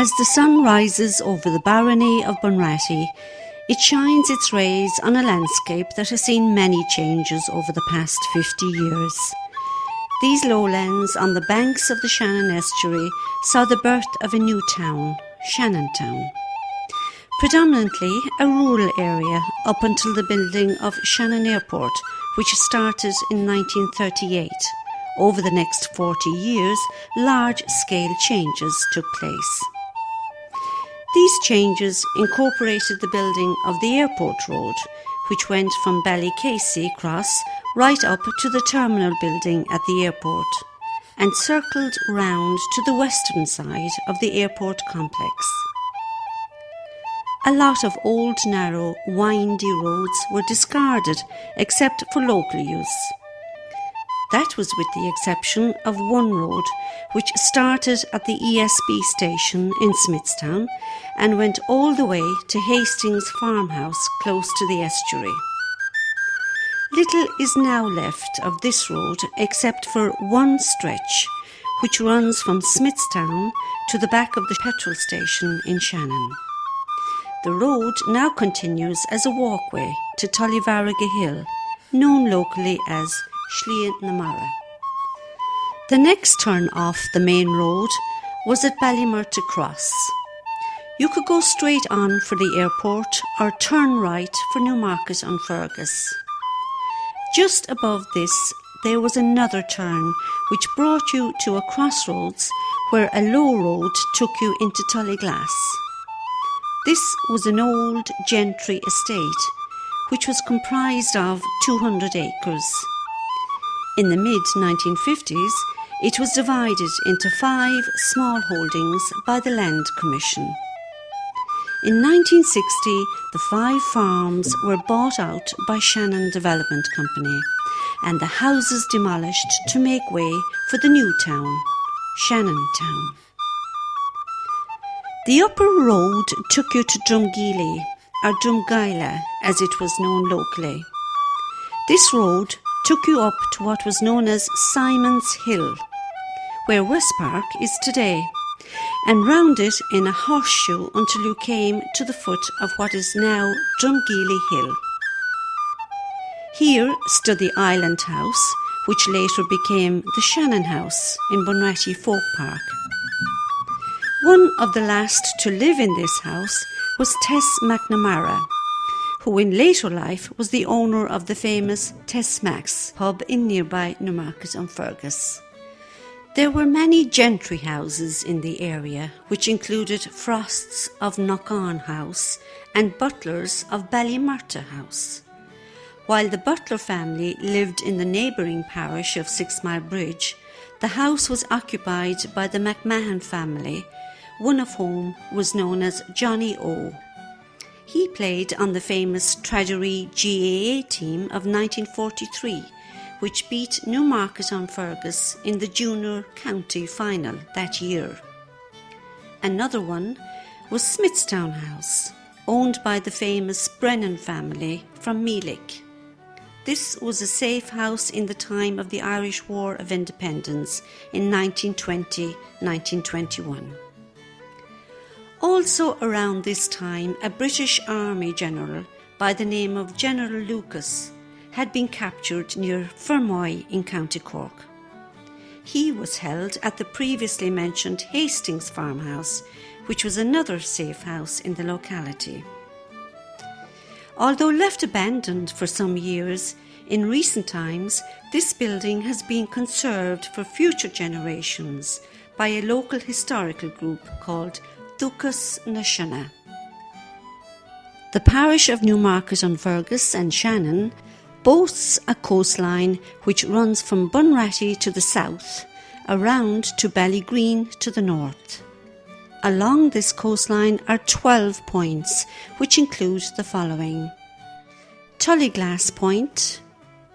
As the sun rises over the barony of Bunratty, it shines its rays on a landscape that has seen many changes over the past 50 years. These lowlands on the banks of the Shannon estuary saw the birth of a new town, Shannon Town. Predominantly a rural area up until the building of Shannon Airport, which started in 1938. Over the next 40 years, large-scale changes took place. These changes incorporated the building of the Airport Road, which went from Ballycasey Cross right up to the terminal building at the airport, and circled round to the western side of the airport complex. A lot of old, narrow, windy roads were discarded except for local use. That was with the exception of one road, which started at the ESB station in Smithstown and went all the way to Hastings Farmhouse close to the estuary. Little is now left of this road except for one stretch, which runs from Smithstown to the back of the petrol station in Shannon. The road now continues as a walkway to Tullyvarriga Hill, known locally as Slea na Mara. The next turn off the main road was at Ballymurta Cross. You could go straight on for the airport or turn right for Newmarket on Fergus. Just above this there was another turn which brought you to a crossroads where a low road took you into Tullyglass. This was an old gentry estate which was comprised of 200 acres. In the mid-1950s, it was divided into 5 small holdings by the Land Commission. In 1960, the 5 farms were bought out by Shannon Development Company and the houses demolished to make way for the new town, Shannon Town. The upper road took you to Drumgeely, or Drumgeila as it was known locally. This road took you up to what was known as Simon's Hill, where West Park is today, and round it in a horseshoe until you came to the foot of what is now Drumgeely Hill. Here stood the Island House, which later became the Shannon House in Bunratty Folk Park. One of the last to live in this house was Tess McNamara, who in later life was the owner of the famous Tess Mac's pub in nearby Newmarket on Fergus. There were many gentry houses in the area, which included Frosts of Knock-On House and Butlers of Ballymurta House. While the Butler family lived in the neighbouring parish of 6 Mile Bridge, the house was occupied by the McMahon family, one of whom was known as Johnny O. He played on the famous Traddery GAA team of 1943, which beat Newmarket on Fergus in the junior county final that year. Another one was Smithstown House, owned by the famous Brennan family from Meelick. This was a safe house in the time of the Irish War of Independence in 1920-1921. Also around this time, a British Army general by the name of General Lucas had been captured near Fermoy in County Cork. He was held at the previously mentioned Hastings Farmhouse, which was another safe house in the locality. Although left abandoned for some years, in recent times this building has been conserved for future generations by a local historical group called Duchas na Shanna. The parish of Newmarket on Fergus and Shannon boasts a coastline which runs from Bunratty to the south, around to Ballygreen to the north. Along this coastline are 12 points, which include the following: Tullyglass Point,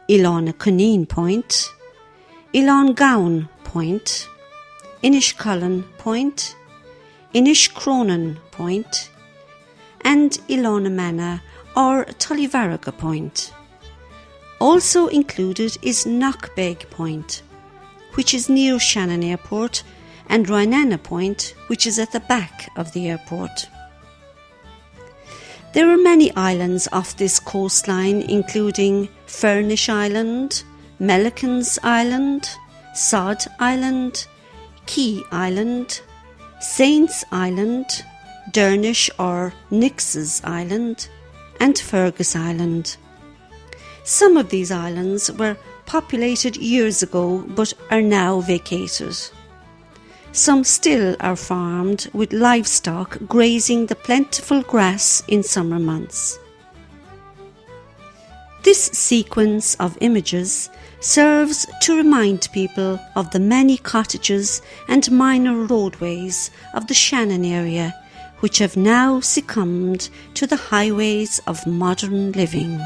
Ilana Point, Ilongown Point, Inishcullen Point, Inishcronan Point, and Ilonamana or Tullyvarriga Point. Also included is Knockbeg Point, which is near Shannon Airport and Rhinana Point, which is at the back of the airport. There are many islands off this coastline, including Furnish Island, Melicans Island, Sod Island, Key Island, Saints Island, Dernish or Nix's Island, and Fergus Island. Some of these islands were populated years ago but are now vacated. Some still are farmed with livestock grazing the plentiful grass in summer months. This sequence of images serves to remind people of the many cottages and minor roadways of the Shannon area, which have now succumbed to the highways of modern living.